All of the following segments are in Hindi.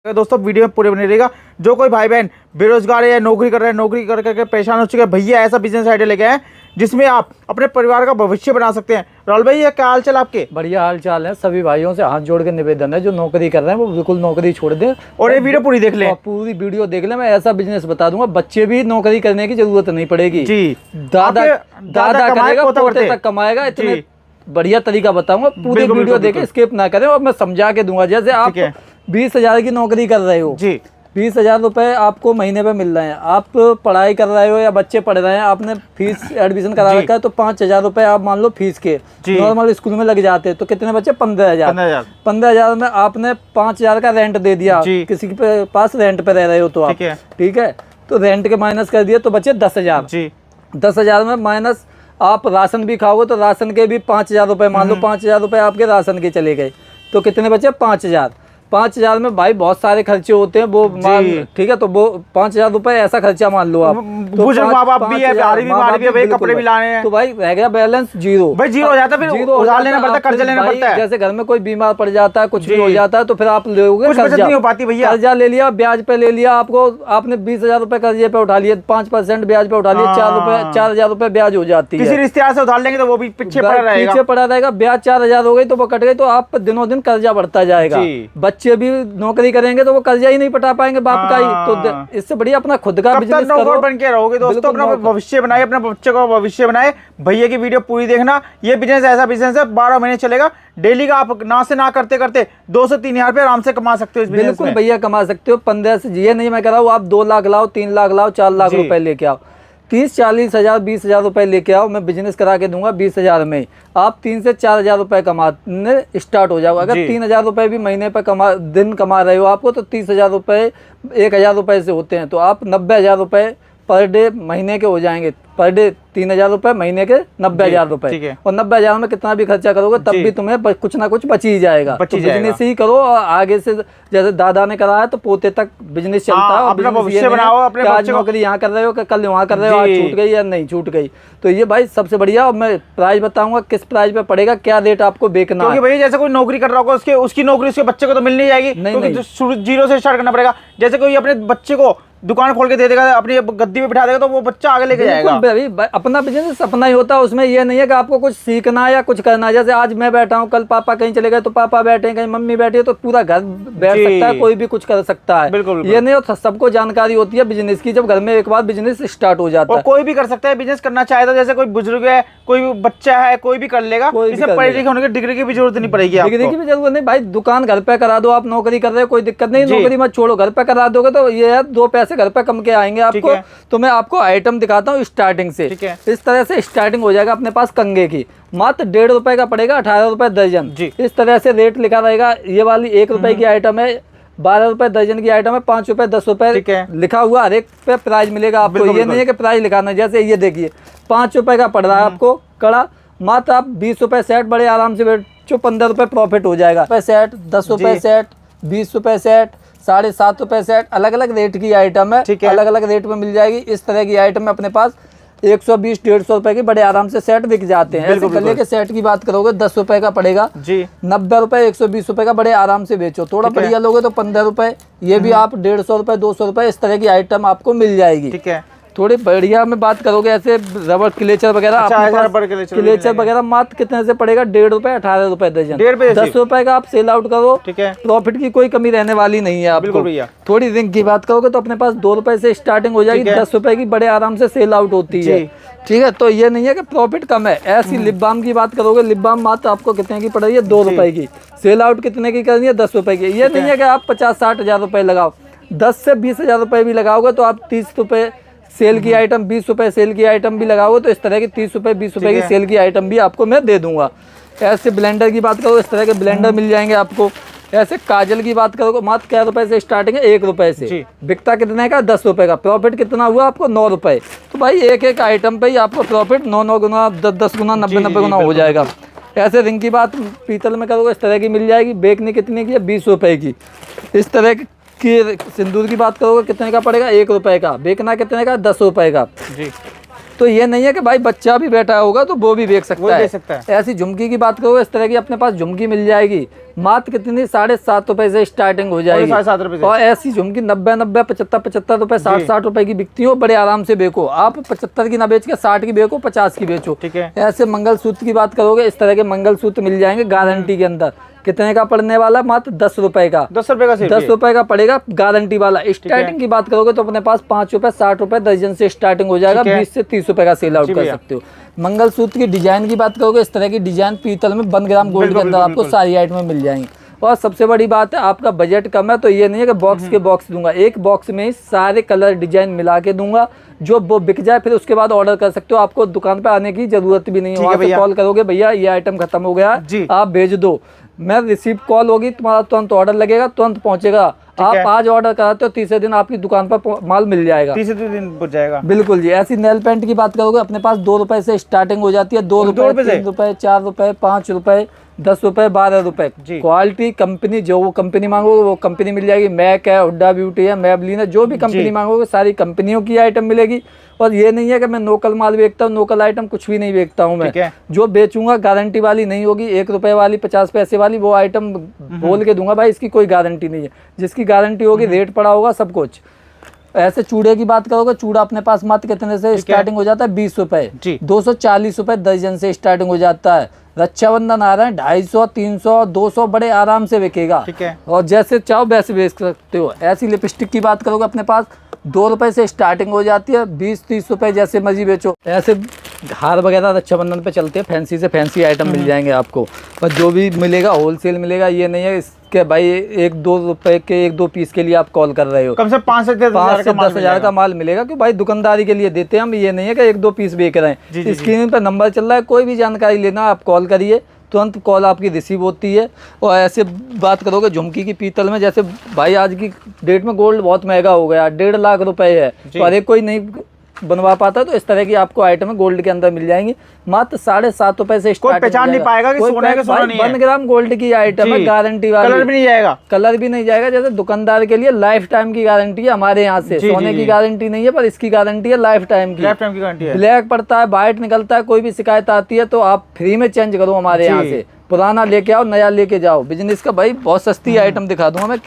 दोस्तों वीडियो में पूरे बने रहेगा। जो कोई भाई बहन बेरोजगार है या नौकरी कर रहे हैं, नौकरी कर करके परेशान हो चुके हैं, भैया ऐसा बिजनेस आइडिया लेके आए जिसमें आप अपने परिवार का भविष्य बना सकते हैं। राहुल भाई, ये क्या हाल चाल आपके? बढ़िया हाल चाल है। सभी भाइयों से हाथ जोड़ के निवेदन है, जो नौकरी कर रहे हैं वो बिल्कुल नौकरी छोड़ दें और ये वीडियो पूरी देख लें। पूरी वीडियो देख लें। मैं ऐसा बिजनेस बता दूंगा, बच्चे भी नौकरी करने की जरूरत नहीं पड़ेगी जी। दादा करेगा, पोते तक कमाएगा। इतने बढ़िया तरीका बताऊंगा, पूरी वीडियो देखे, स्किप ना करें। और मैं समझा के दूंगा। जैसे आप 20,000 की नौकरी कर रहे हो जी, 20,000 रुपए आपको महीने पे मिल रहे हैं। आप पढ़ाई कर रहे हो या बच्चे पढ़ रहे हैं, आपने फीस एडमिशन करा रखा है, तो 5,000 रुपए आप मान लो फीस के नॉर्मल स्कूल में लग जाते हैं। तो कितने बच्चे? 15,000। 15,000 में आपने 5,000 का रेंट दे दिया। किसी के पास रेंट पे रह रहे हो तो आप, ठीक है, तो रेंट के माइनस कर दिए तो बचे 10,000। 10,000 में माइनस आप राशन भी खाओगे तो राशन के भी 5,000 रुपए, मान लो 5,000 रुपए आपके राशन के चले गए, तो कितने बचे? 5,000। 5,000 में भाई बहुत सारे खर्चे होते हैं, वो ठीक है, तो वो 5,000 रुपए ऐसा खर्चा मान लो आप। तो कपड़े भी लाने हैं, तो भाई रह गया बैलेंस जीरो। भाई जीरो हो जाता है, फिर उधार लेना पड़ता है, कर्जा लेना पड़ता है। जैसे घर में कोई बीमार पड़ जाता है, कुछ भी हो जाता है, तो फिर आप लोगे कर्जा ले लिया, ब्याज पे ले लिया। आपने 20,000 रुपए कर्जे पे उठा लिए, 5% ब्याज पे उठा लिए, 4,000 रुपए ब्याज हो जाती है। किसी रिश्तेदार से उधार लेंगे तो वो भी पीछे पड़ा रहेगा। ब्याज 4,000 हो गई तो वो कट गई, तो आप दिनों दिन कर्जा बढ़ता जाएगा। बच्चे भी नौकरी करेंगे तो वो कर्जा ही नहीं पटा पाएंगे बाप का ही। तो इससे बढ़िया अपना खुद का बिजनेस करो, बन के रहोगे दोस्तों। अपना भविष्य बनाए, अपने बच्चे का भविष्य बनाए। भैया की वीडियो पूरी देखना। ये बिजनेस ऐसा बिजनेस है 12 महीने चलेगा। डेली का आप ना से ना करते करते 2 से 3 हजार रुपए आराम से कमा सकते हो इस बिजनेस में। बिल्कुल भैया कमा सकते हो। 15 से ये नहीं मैं कह रहा हूँ आप 2 लाख लाओ, 3 लाख लाओ, 4 लाख रुपए लेके आओ, 30-40 हजार 20,000 रुपए लेके आओ, मैं बिजनेस करा के दूंगा। 20,000 में आप 3 से 4,000 रुपए कमाने स्टार्ट हो जाओगे। अगर 3,000 रुपए भी महीने पर दिन कमा रहे हो आपको, तो 30,000 रुपए 1,000 रुपए से होते हैं, तो आप 90,000 रुपए पर डे महीने के हो जाएंगे। पर डे 3,000 रुपए, महीने के 90,000 रुपए। और 90,000 में कितना भी खर्चा करोगे तब भी तुम्हें कुछ ना कुछ बच ही जाएगा। तो बिजनेस ही करो और आगे से जैसे दादा ने करा है तो पोते तक बिजनेस चलता है। अपना भविष्य बनाओ। अपने आज नौकरी यहाँ कर रहे हो, कल वहाँ कर रहे हो, आज छूट गई या नहीं छूट गई, तो ये भाई सबसे बढ़िया। और मैं प्राइस बताऊंगा किस प्राइस पे पड़ेगा, क्या रेट आपको बेचना है। भाई जैसे कोई नौकरी कर रहा होगा, उसकी नौकरी उसके बच्चे को तो मिल नहीं जाएगी, क्योंकि जीरो से स्टार्ट करना पड़ेगा। जैसे कोई अपने बच्चे को दुकान खोल के दे देगा, अपनी गद्दी पे बिठा देगा, तो वो बच्चा आगे लेके जाएगा। अपना बिजनेस अपना ही होता है, उसमें ये नहीं है कि आपको कुछ सीखना है या कुछ करना है। जैसे आज मैं बैठा हूँ, कल पापा कहीं चले गए तो पापा बैठे, कहीं मम्मी बैठी है, तो पूरा घर बैठ सकता है, कोई भी कुछ कर सकता है। बिल्कुल ये नहीं होता, सबको जानकारी होती है बिजनेस की। जब घर में एक बार बिजनेस स्टार्ट हो जाता है, कोई भी कर सकता है बिजनेस करना चाहे तो। जैसे कोई बुजुर्ग है, कोई बच्चा है, कोई भी कर लेगा। इसमें पढ़े लिखे होने की डिग्री की भी जरूरत नहीं पड़ेगी। डिग्री की भी जरूरत नहीं भाई, दुकान घर पे करा दो। आप नौकरी कर रहे हो, कोई दिक्कत नहीं, नौकरी मत छोड़ो, घर पे करा दोगे तो ये है 2 पैसे घर पे कम के आएंगे आपको। तो मैं आपको आइटम दिखाता हूँ स्टार्टिंग से। इस तरह से स्टार्टिंग हो जाएगा अपने पास कंगे की। मात्र 1.5 रुपए का पड़ेगा, 18 रुपए दर्जन। इस तरह से रेट लिखा रहेगा। ये वाली 1 रुपए की आइटम है, 12 रुपए दर्जन की आइटम है, 5 रुपए 10 रुपए लिखा हुआ, हर एक पे प्राइस मिलेगा आपको। ये नहीं है कि प्राइस लिखाना। जैसे ये देखिए 5 रुपए का पड़ रहा है आपको कड़ा, मात्र आप 20 रुपए सेट बड़े आराम से बेचो, 15 रुपए प्रॉफिट हो जाएगा। सेट 10 रुपए सेट, 20 रुपए सेट, 7.5 रुपए सेट, अलग अलग रेट की आइटम है, अलग अलग रेट में मिल जाएगी। इस तरह की आइटम है अपने पास 120-150 रुपए की बड़े आराम से सेट बिक जाते हैं। गले के सेट की बात करोगे 10 रुपए का पड़ेगा जी, 90 रुपए, 120 रुपए का बड़े आराम से बेचो। थोड़ा बढ़िया लोगे तो 15 रुपए, ये भी आप 150 रुपए 200 रुपए, इस तरह की आइटम आपको मिल जाएगी। ठीक है, थोड़ी बढ़िया में बात करोगे ऐसे रबर क्लेचर वगैरह, क्लेचर वगैरह मात्र कितने से पड़ेगा? 1.5 रुपए, 18 रुपए दर्जन। 10 रुपए का आप सेल आउट करो, ठीक है, प्रॉफिट की कोई कमी रहने वाली नहीं है आपको। थोड़ी रिंग की बात करोगे तो अपने पास 2 रुपए से स्टार्टिंग हो जाएगी, 10 रुपए की बड़े आराम से सेल आउट होती है। ठीक है, तो ये नहीं है कि प्रॉफिट कम है। ऐसी लिप बाम की बात करोगे, लिप बाम मात्र आपको कितने की पड़ रही है? 2 रुपए की। सेल आउट कितने की करनी है? 10 रुपए की। ये नहीं है कि आप 50-60 हजार रुपए लगाओ, 10 से 20 हजार रुपए भी लगाओगे तो आप 30 रुपए सेल की आइटम, 20 रुपए सेल की आइटम भी लगाओगे तो इस तरह की 30 रुपए 20 रुपए की सेल की आइटम भी आपको मैं दे दूंगा। ऐसे ब्लेंडर की बात करो, इस तरह के ब्लेंडर मिल जाएंगे आपको। ऐसे काजल की बात करोगे, मात्र क्या रुपए से स्टार्टिंग है? 1 रुपए से। बिकता कितने का? 10 रुपए का। प्रॉफिट कितना हुआ आपको? 9 रुपए। तो भाई एक एक आइटम पे ही आपको प्रॉफिट 9-9 गुना, 10-10 गुना, 90-90 गुना हो जाएगा। ऐसे रिंग की बात पीतल में करोगे, इस तरह की मिल जाएगी। बेचनी कितने की है? 20 रुपए की। इस तरह की सिंदूर की बात करोगे कितने का पड़ेगा? 1 रुपए का। बेचना कितने का? 10 रुपए का जी। तो ये नहीं है कि भाई बच्चा भी बैठा होगा तो वो भी बेच सकता है। ऐसी झुमकी की बात करोगे इस तरह की अपने पास झुमकी मिल जाएगी, मात्र कितनी 7.5 रुपए से स्टार्टिंग हो जाएगी। 7.5 रुपए से। और ऐसी झुमकी 90 75 रुपए 60 रुपए की बिकती हो, बड़े आराम से बेचो। आप 75 की ना बेच के 60 की बेचो, 50 की बेचो। ठीक है। ऐसे मंगलसूत्र की बात करोगे इस तरह के मंगलसूत्र मिल जाएंगे गारंटी के अंदर। कितने का पड़ने वाला? मात्र 10 रुपए का। 10 रुपए का, 10 रुपए का पड़ेगा गारंटी वाला। स्टार्टिंग की बात करोगे तो अपने पास 5 रुपए 60 रुपए दर्जन से स्टार्टिंग हो जाएगा। 20 से 30 रुपए का सेल आउट कर सकते हो। मंगलसूत्र की डिजाइन की बात करोगे इस तरह की डिजाइन पीतल में 1 ग्राम गोल्ड के अंदर आपको सारी आइटमें मिल जाएंगी। और सबसे बड़ी बात है आपका बजट कम है तो ये नहीं है कि बॉक्स के बॉक्स दूंगा, एक बॉक्स में ही सारे कलर डिजाइन मिला के दूंगा, जो वो बिक जाए फिर उसके बाद ऑर्डर कर सकते हो। आपको दुकान पे आने की जरूरत भी नहीं है, वहाँ से कॉल करोगे भैया ये आइटम खत्म हो गया आप भेज दो, मैं रिसीव कॉल होगी, तुम्हारा तुरंत ऑर्डर लगेगा, तुरंत पहुंचेगा। आप आज ऑर्डर कराते हो तीसरे दिन आपकी दुकान पर माल मिल जाएगा, तीसरे दिन पहुंच जाएगा। बिल्कुल जी। ऐसी नेल पेंट की बात करोगे अपने पास 2 रुपए से स्टार्टिंग हो जाती है। 2 रुपए 3 रुपए 4 रुपए 5 रुपए 10 रुपए 12 रुपए। क्वालिटी कंपनी जो वो कंपनी मांगोगे वो कंपनी मिल जाएगी। मैक है, हुड्डा ब्यूटी है, मैबलिन है, जो भी कंपनी मांगोगे सारी कंपनियों की आइटम मिलेगी। और ये नहीं है कि मैं लोकल माल बेचता हूँ, लोकल आइटम कुछ भी नहीं बेचता हूँ मैं। जो बेचूंगा गारंटी वाली नहीं होगी, 1 रुपए वाली 50 पैसे वाली वो आइटम बोल के दूंगा भाई इसकी कोई गारंटी नहीं है। जिसकी गारंटी होगी रेट पड़ा होगा सब कुछ। ऐसे चूड़े की बात करोगे, चूड़ा अपने पास मात्र कितने से स्टार्टिंग हो जाता है? 20 रुपए। 240 रुपए दर्जन से स्टार्टिंग हो जाता है। रक्षाबंधन आ रहा है, 250 300 200 बड़े आराम से बिकेगा। और जैसे चाहो वैसे बेच सकते हो। ऐसी लिपस्टिक की बात करोगे अपने पास 2 रुपए से स्टार्टिंग हो जाती है, 20-30 रुपए जैसे मर्जी बेचो। ऐसे हार वगैरह रक्षाबंधन पे चलते हैं, फैंसी से फैंसी आइटम मिल जाएंगे आपको। पर जो भी मिलेगा होलसेल मिलेगा, ये नहीं है इसके भाई 1-2 रुपए के 1-2 पीस के लिए आप कॉल कर रहे हो। कम से 5 से 10 हजार का माल मिलेगा, क्योंकि भाई दुकानदारी के लिए देते हैं हम, ये नहीं है कि 1-2 पीस बेच रहे हैं। स्क्रीन पर नंबर चल रहा है, कोई भी जानकारी लेना आप कॉल करिए, तुरंत कॉल आपकी रिसीव होती है। और ऐसे बात करोगे झुमकी की पीतल में, जैसे भाई आज की डेट में गोल्ड बहुत महंगा हो गया, 1.5 लाख रुपए है, तो हर एक कोई नहीं बनवा पाता, तो इस तरह की आपको आइटम गोल्ड के अंदर मिल जाएंगी मात्र 7.5 रुपए से। कोई पहचान नहीं पाएगा कि सोना है कि सोना नहीं है। 1 ग्राम गोल्ड की आइटम है, गारंटी वाली। कलर भी नहीं जाएगा, कलर भी नहीं जाएगा। जैसे दुकानदार के लिए लाइफ टाइम की गारंटी है हमारे यहाँ से। सोने की गारंटी नहीं है, पर इसकी गारंटी है लाइफ टाइम की। गारंटी है। ब्लैक पड़ता है, व्हाइट निकलता है, कोई भी शिकायत आती है तो आप फ्री में चेंज करो हमारे यहाँ से। पुराना लेके आओ, नया लेके जाओ। बिजनेस का भाई बहुत सस्ती आइटम दिखा दूंगा मैं।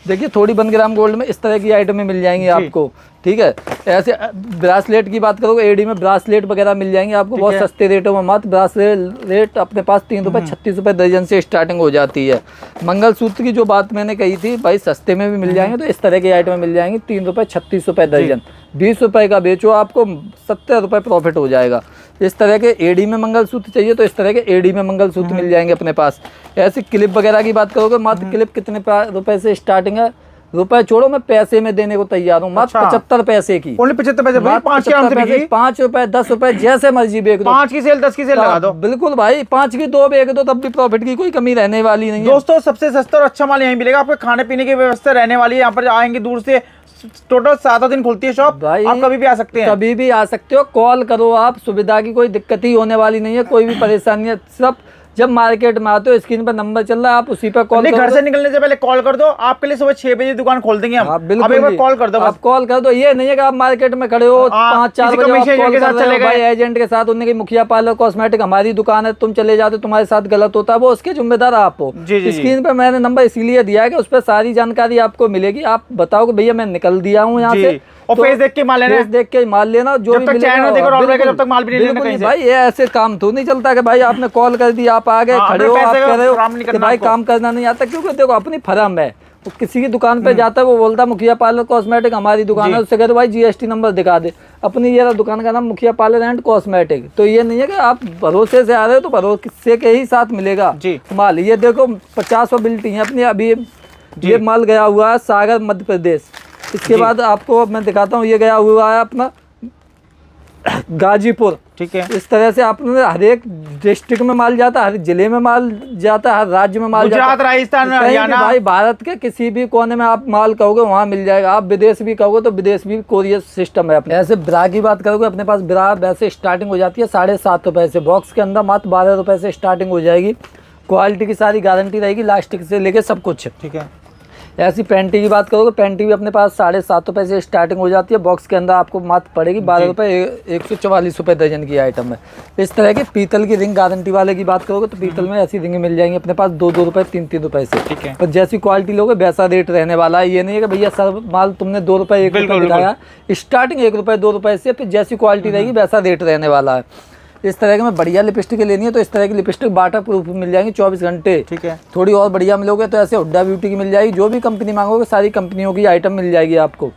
देखिए थोड़ी 1 ग्राम गोल्ड में इस तरह की आइटमें मिल जाएंगी आपको, ठीक है। ऐसे ब्रासलेट की बात करोगे, एडी में ब्रासलेट वगैरह मिल जाएंगे आपको बहुत सस्ते रेटों में। मात्र ब्रासलेट अपने पास 3 रुपए 36 रुपए दर्जन से स्टार्टिंग हो जाती है। मंगलसूत्र की जो बात मैंने कही थी भाई सस्ते में भी मिल जाएंगे, तो इस तरह की आइटमें मिल जाएंगी। 3 रुपए 36 रुपए दर्जन, 20 रुपए का बेचो, आपको 70 रुपए प्रॉफिट हो जाएगा। इस तरह के एडी में मंगलसूत्र चाहिए तो इस तरह के एडी में मंगलसूत्र मिल जाएंगे अपने पास। ऐसे क्लिप वगैरह की बात करोगे, मात्र क्लिप कितने रुपए से स्टार्टिंग है? रुपए छोड़ो, मैं पैसे में देने को तैयार हूँ, मात्र 75 पैसे की। 75 पैसे भाई, 5 रुपए 10 रुपए जैसे मर्जी बेच दो। 5 की सेल 10 की सेल लगा दो। बिल्कुल भाई, 5 की 2 बेच दो तब भी प्रॉफिट की कोई कमी रहने वाली नहीं है। दोस्तों सबसे सस्ता और अच्छा माल यहीं मिलेगा आपको। खाने पीने की व्यवस्था रहने वाली है, यहाँ पर आएंगे दूर से। टोटल 7 दिन खुलती है शॉप भाई, आप कभी भी आ सकते हैं। कभी भी आ सकते हो, कॉल करो आप। सुविधा की कोई दिक्कत ही होने वाली नहीं है, कोई भी परेशानी है। सब जब मार्केट में आते हो स्क्रीन पर नंबर चल रहा है, आप उसी पर कॉल करो। घर से निकलने से पहले कॉल कर दो, आपके लिए सुबह 6 बजे दुकान खोल देंगे हम। बिल्कुल एक बार कॉल कर दो, आप कॉल कर दो। ये नहीं है कि आप मार्केट में खड़े हो 5-4 बजे कॉल कर रहे हो भाई एजेंट के साथ, उन्हें मुखिया पार्लर कॉस्मेटिक हमारी दुकान है, तुम चले जाते, तुम्हारे साथ गलत होता है, वो उसके जिम्मेदार आप हो। स्क्रीन पे मैंने नंबर इसीलिए दिया है कि उस पर सारी जानकारी आपको मिलेगी। आप बताओ कि भैया मैं निकल दिया हूँ यहाँ से, और फेस देख के माल लेना, फेस देख के माल लेना। जो जब तक चैन देखो जब तक माल भी नहीं लेना भाई, ये ऐसे काम तो नहीं चलता कि भाई आपने कॉल कर दी, आप आ गए, खड़े हो, आप कह रहे हो कि भाई काम करना नहीं आता। क्योंकि देखो अपनी फर्म है, किसी की दुकान पे जाता है, वो बोलता है मुखिया पार्लर कॉस्मेटिक हमारी दुकान है, उससे कहते भाई GST नंबर दिखा दे। अपनी ये दुकान का नाम मुखिया पार्लर एंड कॉस्मेटिक। तो ये नहीं है कि आप भरोसे से आ रहे हो तो भरोसे के ही साथ मिलेगा माल। ये देखो 50 बिल्टी है अपनी। अभी ये माल गया हुआ है सागर मध्य प्रदेश। इसके बाद आपको मैं दिखाता हूँ, ये गया हुआ है अपना गाजीपुर, ठीक है। इस तरह से आपने हर एक डिस्ट्रिक्ट में माल जाता है, हर जिले में माल जाता है, हर राज्य में माल जाता है। गुजरात, राजस्थान, हरियाणा, भाई भारत के किसी भी कोने में आप माल कहोगे वहाँ मिल जाएगा। आप विदेश भी कहोगे तो विदेश भी कोरियर सिस्टम है अपने। ऐसे ब्रा की बात करोगे अपने पास ब्रा वैसे स्टार्टिंग हो जाती है 7.5 रुपए से। बॉक्स के अंदर मात्र 12 रुपए से स्टार्टिंग हो जाएगी। क्वालिटी की सारी गारंटी रहेगी, लास्टिक से लेके सब कुछ, ठीक है। ऐसी पैंटी की बात करोगे, पैंटी भी अपने पास 750 से स्टार्टिंग हो जाती है। बॉक्स के अंदर आपको मात्र पड़ेगी 12 रुपये, 144 रुपये दर्जन की आइटम है। इस तरह के पीतल की रिंग गारंटी वाले की बात करोगे तो पीतल में ऐसी रिंग मिल जाएंगी अपने पास 2-2 रुपये, 3-3 रुपये से। ठीक है। और जैसी क्वालिटी लोगे वैसा रेट रहने वाला है। ये नहीं है कि भैया सर माल तुमने 2 रुपये 1 रुपये दिखाया, स्टार्टिंग 1 रुपये 2 रुपये से, फिर जैसी क्वालिटी रहेगी वैसा रेट रहने वाला है। इस तरह के में बढ़िया लिपस्टिक लेनी है तो इस तरह की लिपस्टिक वाटर प्रूफ मिल जाएंगी 24 घंटे। ठीक है। थोड़ी और बढ़िया मिलोगे तो ऐसे हुड्डा ब्यूटी की मिल जाएगी, जो भी कंपनी मांगोगे सारी कंपनियों की आइटम मिल जाएगी आपको।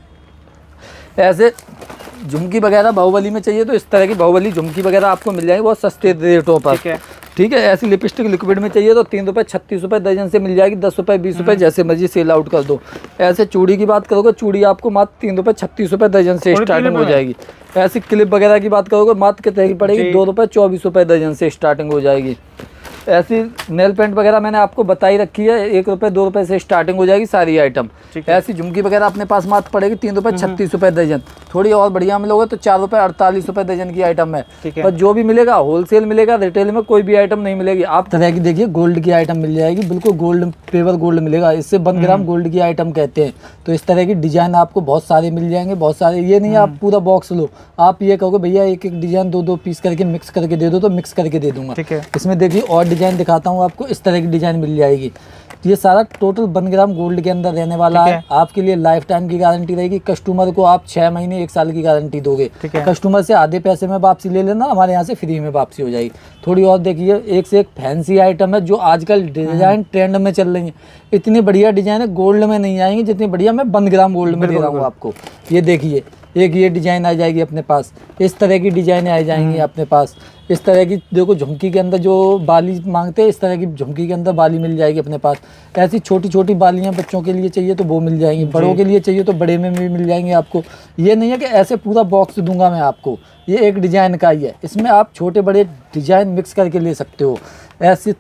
ऐसे झुमकी वगैरह बाहुबली में चाहिए तो इस तरह की बाहुबली झुमकी वगैरह आपको मिल जाएगी बहुत सस्ते रेटों पर। ठीक है। ऐसी लिपस्टिक लिक्विड में चाहिए तो 3 रुपये 36 रुपये दर्जन से मिल जाएगी, 10 रुपये 20 रुपये जैसे मर्जी सेल आउट कर दो। ऐसे चूड़ी की बात करोगे, चूड़ी आपको मात्र 3 रुपये 36 रुपये दर्जन से स्टार्टिंग हो जाएगी। ऐसी क्लिप वगैरह की बात करोगे मात्र कितने की पड़ेगी, 2 रुपये 24 रुपये दर्जन से स्टार्टिंग हो जाएगी। ऐसी नेल पेंट वगैरह मैंने आपको बताई रखी है, 1 रुपये 2 रुपये से स्टार्टिंग हो जाएगी सारी आइटम। ऐसी झुमकी वगैरह अपने पास मात्र पड़ेगी 3 रुपये 36 रुपये दर्जन। थोड़ी और बढ़िया मिलोगे तो 4 रुपये 48 रुपये दर्जन की आइटम है। पर जो भी मिलेगा होलसेल मिलेगा, रिटेल में कोई भी आइटम नहीं मिलेगी। आप तरह की देखिए गोल्ड की आइटम मिल जाएगी, बिल्कुल गोल्ड पेवर गोल्ड मिलेगा, इससे 1 ग्राम गोल्ड की आइटम कहते हैं। तो इस तरह की डिजाइन आपको बहुत सारे मिल जाएंगे, बहुत सारे। ये नहीं आप पूरा बॉक्स लो, आप ये कहोगे भैया एक एक डिजाइन 2-2 पीस करके मिक्स करके दे दो तो मिक्स करके दे दूंगा। इसमें देखिए और डिजाइन दिखाता हूँ आपको, इस तरह की डिजाइन मिल जाएगी। ये सारा टोटल 1 ग्राम गोल्ड के अंदर रहने वाला है। आपके लिए लाइफ टाइम की गारंटी रहेगी। कस्टमर को आप 6 महीने 1 साल की गारंटी दोगे। कस्टमर से आधे पैसे में वापसी ले लेना, हमारे यहाँ से फ्री में वापसी हो जाएगी। थोड़ी और देखिए, एक से एक फैंसी आइटम है जो आजकल डिजाइन ट्रेंड में चल रही है। इतनी बढ़िया डिजाइन है, गोल्ड में नहीं आएंगी जितनी बढ़िया मैं 1 ग्राम गोल्ड में दे रहा हूँ आपको। ये देखिए, एक ये डिजाइन आ जाएगी अपने पास, इस तरह की डिजाइनें आ जाएंगी अपने पास। इस तरह की देखो झुमकी के अंदर जो बाली मांगते हैं, इस तरह की झुमकी के अंदर बाली मिल जाएगी अपने पास। ऐसी छोटी छोटी बालियां बच्चों के लिए चाहिए तो वो मिल जाएंगी, बड़ों के लिए चाहिए तो बड़े में भी मिल जाएंगे आपको। ये नहीं है कि ऐसे पूरा बॉक्स दूंगा मैं आपको, ये एक डिजाइन का ही है, इसमें आप छोटे बड़े डिजाइन मिक्स करके ले सकते हो। ऐसी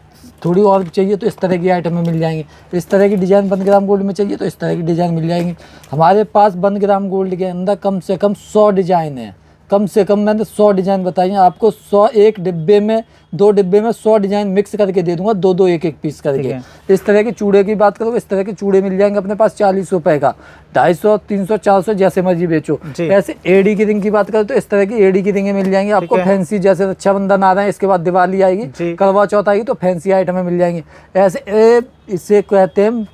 थोड़ी और चाहिए तो इस तरह की आइटमें मिल जाएंगी। इस तरह की डिज़ाइन 1 ग्राम गोल्ड में चाहिए तो इस तरह की डिज़ाइन मिल जाएंगी। हमारे पास 1 ग्राम गोल्ड के अंदर कम से कम 100 डिज़ाइन है, कम से कम मैंने 100 डिज़ाइन बताई हैं आपको। 100 एक डिब्बे में, 2 डिब्बे में 100 डिज़ाइन मिक्स करके दे दूंगा, 2-2 1-1 पीस करके। इस तरह के चूड़े की बात करो, इस तरह के चूड़े मिल जाएंगे अपने पास 40 रुपये का, 250, 300, 400 जैसे मर्जी बेचो। ऐसे एडी की रिंग की बात करो तो इस तरह की एडी की रिंगें मिल जाएंगी आपको फैंसी। जैसे रक्षाबंधन आ रहा है, इसके बाद दिवाली आएगी, करवा चौथ आएगी, तो फैंसी आइटमें मिल जाएंगी। ऐसे इसे कहते हैं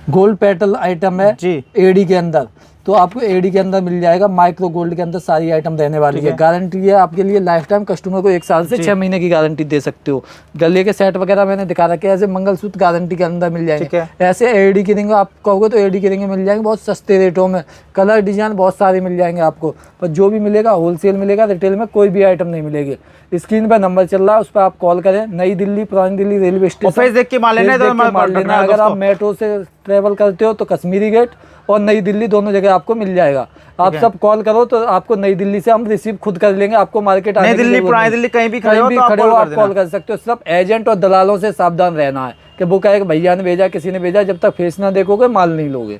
गोल्ड पेटल आइटम है एडी के अंदर, तो आपको एडी के अंदर मिल जाएगा। माइक्रो गोल्ड के अंदर सारी आइटम रहने वाली है। गारंटी है आपके लिए लाइफ टाइम, कस्टमर को 1 साल से 6 महीने की गारंटी दे सकते हो। गले के सेट वगैरह मैंने दिखा रखे, ऐसे मंगलसूत्र गारंटी के अंदर मिल जाएंगे। ऐसे एडी की रिंग आप कहोगे तो एडी की रिंग मिल जाएंगे बहुत सस्ते रेटों में। कलर डिजाइन बहुत सारे मिल जाएंगे आपको, पर जो भी मिलेगा होलसेल मिलेगा, रिटेल में कोई भी आइटम नहीं मिलेगी। स्क्रीन पर नंबर चल रहा है, उस पर आप कॉल करें। नई दिल्ली, पुरानी दिल्ली रेलवे स्टेशन देख के माल लेना। अगर आप मेट्रो से ट्रेवल करते हो तो कश्मीरी गेट और नई दिल्ली दोनों जगह आपको मिल जाएगा। आप सब कॉल करो तो आपको नई दिल्ली से हम रिसीव खुद कर लेंगे। आपको मार्केट नई दिल्ली, पुरानी दिल्ली कहीं भी खड़े हो आप कॉल कर सकते हो। सिर्फ एजेंट और दलालों से सावधान रहना है कि वो कहे भैया ने भेजा, किसी ने भेजा, जब तक फेस ना देखोगे माल नहीं लोगे।